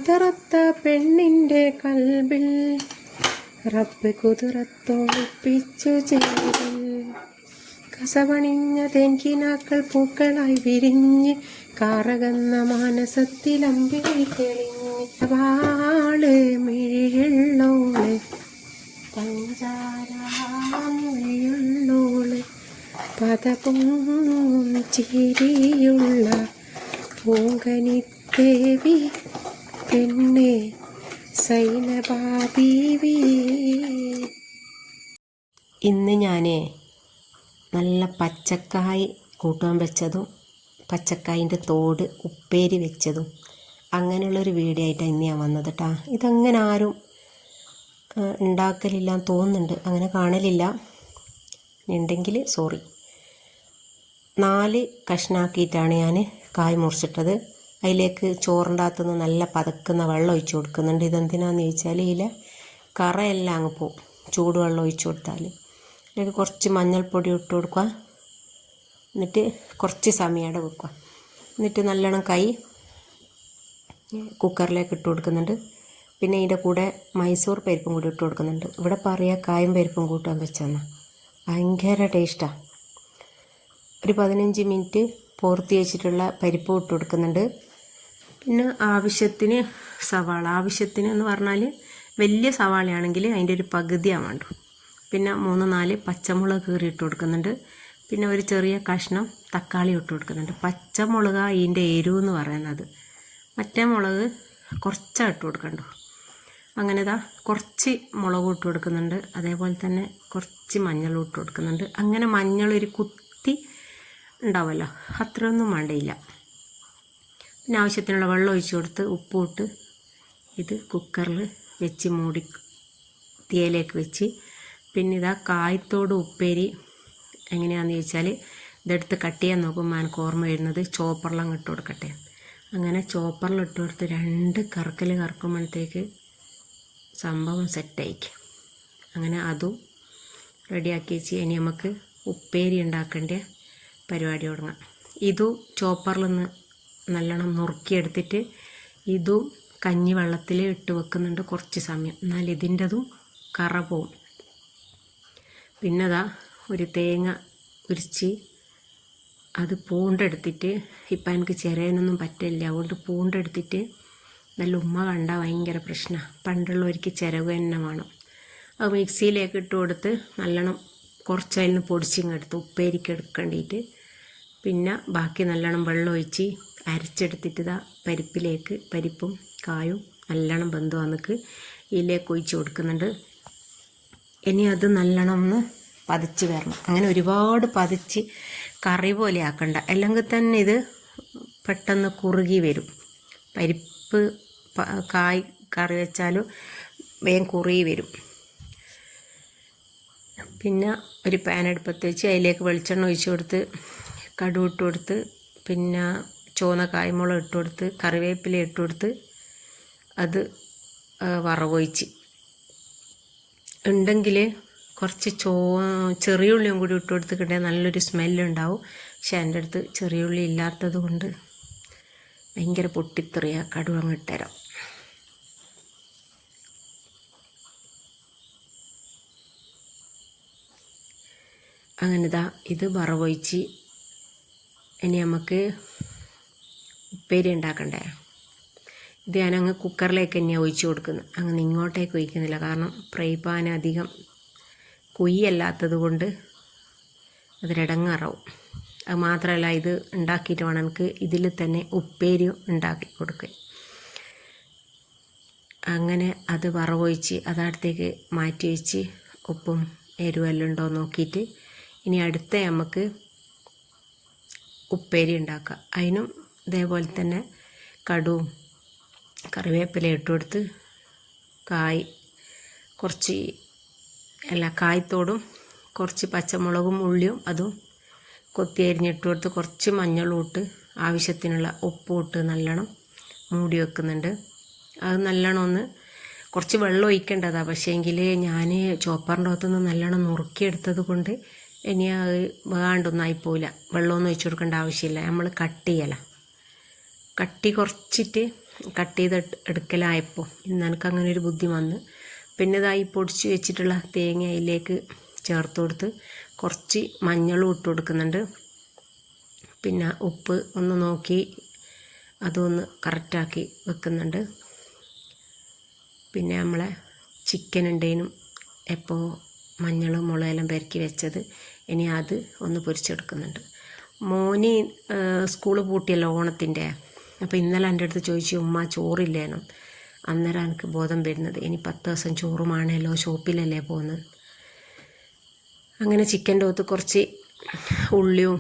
കതറത്ത പെണ്ണിൻ്റെ കൽബിൽ റബ്ബ് കുതിരത്തൊളിപ്പിച്ചു ചെയ്തിൽ കസവണിഞ്ഞ തേൻകിനാക്കൾ പൂക്കളായി വിരിഞ്ഞ് കാറകന്ന മാനസത്തിലമ്പിളി തെളിഞ്ഞ് വാള് മിഴിയുള്ളോള് പഞ്ചാരമുള്ളുള്ളോള് പദപും ചിരിയുള്ള പൂങ്കനിത്തേവി പെണ്ണെ സൈനബാബീവി. ഇന്ന് ഞാൻ നല്ല പച്ചക്കായ് കൂട്ടാൻ വെച്ചതും പച്ചക്കായിൻ്റെ തോട് ഉപ്പേരി വെച്ചതും അങ്ങനെയുള്ളൊരു വീഡിയോ ആയിട്ടാണ് ഇന്ന് ഞാൻ വന്നത് കേട്ടോ. ഇതങ്ങനെ ആരും ഉണ്ടാക്കലില്ല തോന്നുന്നുണ്ട്, അങ്ങനെ കാണലില്ല. ഉണ്ടെങ്കിൽ സോറി. 4 കഷ്ണാക്കിയിട്ടാണ് ഞാൻ കായ് മുറിച്ചിട്ടത്. അതിലേക്ക് ചോറിൻ്റെ അകത്തുനിന്ന് നല്ല പതക്കുന്ന വെള്ളം ഒഴിച്ച് കൊടുക്കുന്നുണ്ട്. ഇതെന്തിനാന്ന് ചോദിച്ചാൽ ഇതിലെ കറയെല്ലാം അങ്ങ് പോവും ചൂടുവെള്ളം ഒഴിച്ച് കൊടുത്താൽ. അതിലേക്ക് കുറച്ച് മഞ്ഞൾപ്പൊടി ഇട്ട് കൊടുക്കുക. എന്നിട്ട് കുറച്ച് സമയം അവിടെ വെക്കുക. എന്നിട്ട് നല്ലോണം കൈ കുക്കറിലേക്ക് ഇട്ട് കൊടുക്കുന്നുണ്ട്. പിന്നെ ഇതിൻ്റെ കൂടെ മൈസൂർ പരിപ്പും കൂടി ഇട്ട് കൊടുക്കുന്നുണ്ട്. ഇവിടെ പറയുക കായും പരിപ്പും കൂട്ടാൻ വെച്ചെന്ന ഭയങ്കര ടേസ്റ്റാണ്. ഒരു 15 മിനിറ്റ് പോർത്തി വെച്ചിട്ടുള്ള പരിപ്പ് ഇട്ട് കൊടുക്കുന്നുണ്ട്. പിന്നെ ആവശ്യത്തിന് സവാള, ആവശ്യത്തിന് എന്ന് പറഞ്ഞാൽ വലിയ സവാളയാണെങ്കിൽ അതിൻ്റെ ഒരു പകുതിയാണ് വേണ്ടു. പിന്നെ 3-4 പച്ചമുളക് കീറി ഇട്ട് കൊടുക്കുന്നുണ്ട്. പിന്നെ ഒരു ചെറിയ കഷ്ണം തക്കാളി ഇട്ട് കൊടുക്കുന്നുണ്ട്. പച്ചമുളക് ഇതിൻ്റെ എരിവ് എന്ന് പറയുന്നത്, മറ്റേ മുളക് കുറച്ചാണ് ഇട്ട് കൊടുക്കണ്ടു. അങ്ങനെ ഇതാ കുറച്ച് മുളക് ഇട്ട് കൊടുക്കുന്നുണ്ട്. അതേപോലെ തന്നെ കുറച്ച് മഞ്ഞൾ ഇട്ട് കൊടുക്കുന്നുണ്ട്. അങ്ങനെ മഞ്ഞൾ ഒരു കുത്തി ഉണ്ടാവുമല്ലോ, അത്രയൊന്നും വേണ്ടയില്ല. പിന്നെ ആവശ്യത്തിനുള്ള വെള്ളം ഒഴിച്ച് കൊടുത്ത് ഉപ്പും ഇട്ട് ഇത് കുക്കറിൽ വെച്ച് മൂടി തീയിലേക്ക് വെച്ച്. പിന്നെ ഇതാ കായത്തോട് ഉപ്പേരി എങ്ങനെയാണെന്ന് ചോദിച്ചാൽ ഇതെടുത്ത് കട്ട് ചെയ്യാൻ നോക്കുമ്പോൾ എനിക്ക് ഓർമ്മ വരുന്നത് ചോപ്പറിലങ്ങ് ഇട്ട് കൊടുക്കട്ടെ. അങ്ങനെ ചോപ്പറിൽ ഇട്ട് കൊടുത്ത് 2 കറക്കൽ കറക്കുമ്പോഴത്തേക്ക് സംഭവം സെറ്റായിക്കും. അങ്ങനെ അതും റെഡിയാക്കി വെച്ച് ഇനി നമുക്ക് ഉപ്പേരി ഉണ്ടാക്കേണ്ട പരിപാടി തുടങ്ങാം. ഇതും ചോപ്പറിൽ നിന്ന് നല്ലോണം നുറുക്കിയെടുത്തിട്ട് ഇതും കഞ്ഞി വെള്ളത്തിൽ ഇട്ട് വെക്കുന്നുണ്ട് കുറച്ച് സമയം, എന്നാൽ ഇതിൻ്റെതും കറ പോവും. പിന്നെ അതാ ഒരു തേങ്ങ ഉരിച്ച് അത് പൂണ്ടെടുത്തിട്ട്, ഇപ്പം എനിക്ക് ചിരയാനൊന്നും പറ്റില്ല, അതുകൊണ്ട് പൂണ്ടെടുത്തിട്ട് നല്ല ഉമ്മ കണ്ടാൽ ഭയങ്കര പ്രശ്നമാണ്. പണ്ടുള്ളവർക്ക് ചിരവ് തന്നെ വേണം. അത് മിക്സിയിലേക്ക് ഇട്ട് കൊടുത്ത് നല്ലോണം കുറച്ചതിൽ നിന്ന് പൊടിച്ചിങ്ങെടുത്ത് ഉപ്പേരിക്ക് എടുക്കേണ്ടിയിട്ട്. പിന്നെ ബാക്കി നല്ലോണം വെള്ളം ഒഴിച്ച് അരച്ചെടുത്തിട്ട് ഇതാ പരിപ്പിലേക്ക്, പരിപ്പും കായും നല്ലോണം വെന്ത് വന്നിട്ട് ഇതിലേക്ക് ഒഴിച്ച് കൊടുക്കുന്നുണ്ട്. ഇനി അത് നല്ലോണം ഒന്ന് പതിച്ച് വരണം. അങ്ങനെ ഒരുപാട് പതിച്ച് കറി പോലെ ആക്കണ്ട, അല്ലെങ്കിൽ തന്നെ ഇത് പെട്ടെന്ന് കുറുകി വരും. പരിപ്പ് കായ് കറി വെച്ചാലും വേഗം കുറുകി വരും. പിന്നെ ഒരു പാൻ അടുപ്പത്ത് വെച്ച് അതിലേക്ക് വെളിച്ചെണ്ണ ഒഴിച്ച് കൊടുത്ത് കടുക് ഇട്ട് കൊടുത്ത് പിന്നെ ചുവന്ന കായ്മുളക് ഇട്ട് കൊടുത്ത് കറിവേപ്പില ഇട്ട് കൊടുത്ത് അത് വറവൊഴിച്ച് ഉണ്ടെങ്കിൽ കുറച്ച് ചെറിയ ഉള്ളിയും കൂടി ഇട്ട് കൊടുത്തിട്ടുണ്ടെങ്കിൽ നല്ലൊരു സ്മെല്ലുണ്ടാവും. പക്ഷെ എൻ്റെ അടുത്ത് ചെറിയ ഉള്ളി ഇല്ലാത്തത് കൊണ്ട് ഭയങ്കര പൊട്ടിത്തെറിയാണ്. കടുക് അങ്ങ് ഇട്ടുതരാം. അങ്ങനെ ഇതാ ഇത് വറവൊഴിച്ച് ഇനി നമുക്ക് ഉപ്പേരി ഉണ്ടാക്കണ്ടേ. ഇത് ഞാനങ്ങ് കുക്കറിലേക്ക് തന്നെയാണ് ഒഴിച്ച് കൊടുക്കുന്നത്, അങ്ങനെ ഇങ്ങോട്ടേക്ക് ഒഴിക്കുന്നില്ല. കാരണം ഫ്രൈ പാൻ അധികം കുയ്യല്ലാത്തത് കൊണ്ട് അതിലിടങ്ങാറാവും. അത് മാത്രമല്ല ഇത് ഉണ്ടാക്കിയിട്ട് വേണം എനിക്ക് ഇതിൽ തന്നെ ഉപ്പേരിയും ഉണ്ടാക്കി കൊടുക്കുക. അങ്ങനെ അത് വറവൊഴിച്ച് അതടുത്തേക്ക് മാറ്റി വെച്ച് ഉപ്പും എരിവെല്ലാം ഉണ്ടോ നോക്കിയിട്ട് ഇനി അടുത്ത നമുക്ക് ഉപ്പേരി ഉണ്ടാക്കാം. അതിനും ഇതേപോലെ തന്നെ കടുവും കറിവേപ്പില ഇട്ട് കൊടുത്ത് കുറച്ച് കായത്തോടും കുറച്ച് പച്ചമുളകും ഉള്ളിയും അതും കൊത്തി അരിഞ്ഞിട്ട് കൊടുത്ത് കുറച്ച് മഞ്ഞളും ഇട്ട് ആവശ്യത്തിനുള്ള ഉപ്പും ഇട്ട് നല്ലോണം മൂടി വെക്കുന്നുണ്ട്. അത് നല്ലോണം ഒന്ന് കുറച്ച് വെള്ളം ഒഴിക്കേണ്ടതാണ്. പക്ഷേ എങ്കിൽ ഞാൻ ചോപ്പറിൻ്റെ അകത്തുനിന്ന് നല്ലോണം നുറുക്കിയെടുത്തത് കൊണ്ട് ഇനി അത് വേണ്ടൊന്നും ആയിപ്പോയില്ല. വെള്ളമൊന്നും ഒഴിച്ചു കൊടുക്കേണ്ട ആവശ്യമില്ല. നമ്മൾ കട്ട് ചെയ്യല, കട്ടി കുറച്ചിട്ട് കട്ട് ചെയ്ത് എടുക്കലായപ്പോൾ ഇന്ന് എനിക്ക് അങ്ങനെ ഒരു ബുദ്ധി വന്ന്. പിന്നെ ഇതായി പൊടിച്ച് വെച്ചിട്ടുള്ള തേങ്ങ അതിലേക്ക് ചേർത്ത് കൊടുത്ത് കുറച്ച് മഞ്ഞളും ഇട്ട് കൊടുക്കുന്നുണ്ട്. പിന്നെ ഉപ്പ് ഒന്ന് നോക്കി അതൊന്ന് കറക്റ്റാക്കി വെക്കുന്നുണ്ട്. പിന്നെ നമ്മളെ ചിക്കൻ ഉണ്ടേനും എപ്പോൾ മഞ്ഞളും മുളകെല്ലാം പെരക്കി വെച്ചത് ഇനി അത് ഒന്ന് പൊരിച്ചെടുക്കുന്നുണ്ട്. മോന് സ്കൂൾ പൂട്ടിയല്ലോ ഓണത്തിൻ്റെ. അപ്പോൾ ഇന്നലെ എൻ്റെ അടുത്ത് ചോദിച്ചു ഉമ്മ ചോറില്ലേനോ. അന്നേരം എനിക്ക് ബോധം വരുന്നത് ഇനി 10 ദിവസം ചോറുമാണല്ലോ, ഷോപ്പിലല്ലേ പോകുന്നത്. അങ്ങനെ ചിക്കൻ്റെ അകത്ത് കുറച്ച് ഉള്ളിയും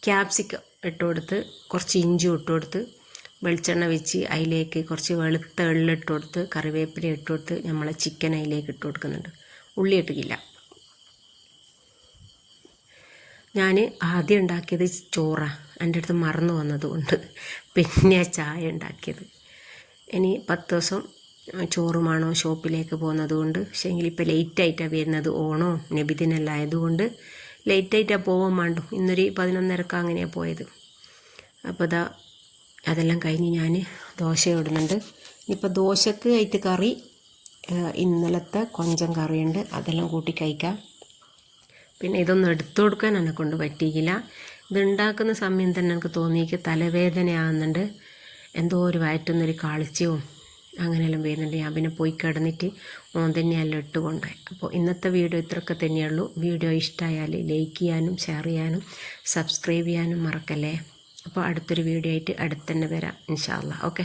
ക്യാപ്സിക്കം ഇട്ട് കൊടുത്ത് കുറച്ച് ഇഞ്ചി ഇട്ട് കൊടുത്ത് വെളിച്ചെണ്ണ വെച്ച് അതിലേക്ക് കുറച്ച് വെളുത്ത എള്ളിട്ട് കൊടുത്ത് കറിവേപ്പില ഇട്ട് കൊടുത്ത് നമ്മളെ ചിക്കൻ അതിലേക്ക് ഇട്ട് കൊടുക്കുന്നുണ്ട്. ഉള്ളി ഇട്ടിട്ടില്ല. ഞാൻ ആദ്യം ഉണ്ടാക്കിയത് ചോറാണ്, എൻ്റെ അടുത്ത് മറന്നു വന്നതുകൊണ്ട് പിന്നെ ചായ ഉണ്ടാക്കിയത്. ഇനി 10 ദിവസം ചോറുമാണോ ഷോപ്പിലേക്ക് പോകുന്നത് കൊണ്ട്. പക്ഷേ എങ്കിൽ ഇപ്പോൾ ലേറ്റായിട്ടാണ് വരുന്നത്, ഓണോ നബിദിനെല്ലാം ആയതുകൊണ്ട് ലേറ്റായിട്ടാണ് പോകാൻ വേണ്ടു. ഇന്നൊരു 11:30 അങ്ങനെയാണ് പോയത്. അപ്പോൾ അതെല്ലാം കഴിഞ്ഞ് ഞാൻ ദോശ ഇടുന്നുണ്ട്. ഇനിയിപ്പോൾ ദോശക്ക് ആയിട്ട് കറി ഇന്നലത്തെ കൊഞ്ചം കറിയുണ്ട്, അതെല്ലാം കൂട്ടി കഴിക്കാം. പിന്നെ ഇതൊന്നും എടുത്തു കൊടുക്കാൻ എന്നെ കൊണ്ട് പറ്റിയില്ല. ഇതുണ്ടാക്കുന്ന സമയം തന്നെ എനിക്ക് തോന്നിയേക്ക് തലവേദനയാകുന്നുണ്ട്, എന്തോ ഒരു വയറ്റുന്നൊരു കാളിച്ചവും അങ്ങനെയെല്ലാം വരുന്നുണ്ട്. ഞാൻ പിന്നെ പോയി കിടന്നിട്ട് ഓൻ തന്നെയെല്ലാം ഇട്ടുകൊണ്ട്. അപ്പോൾ ഇന്നത്തെ വീഡിയോ ഇത്രയൊക്കെ തന്നെയുള്ളൂ. വീഡിയോ ഇഷ്ടമായാൽ ലൈക്ക് ചെയ്യാനും ഷെയർ ചെയ്യാനും സബ്സ്ക്രൈബ് ചെയ്യാനും മറക്കല്ലേ. അപ്പോൾ അടുത്തൊരു വീഡിയോ ആയിട്ട് അടുത്ത് തന്നെ വരാം ഇൻഷാ അല്ലാ. ഓക്കെ.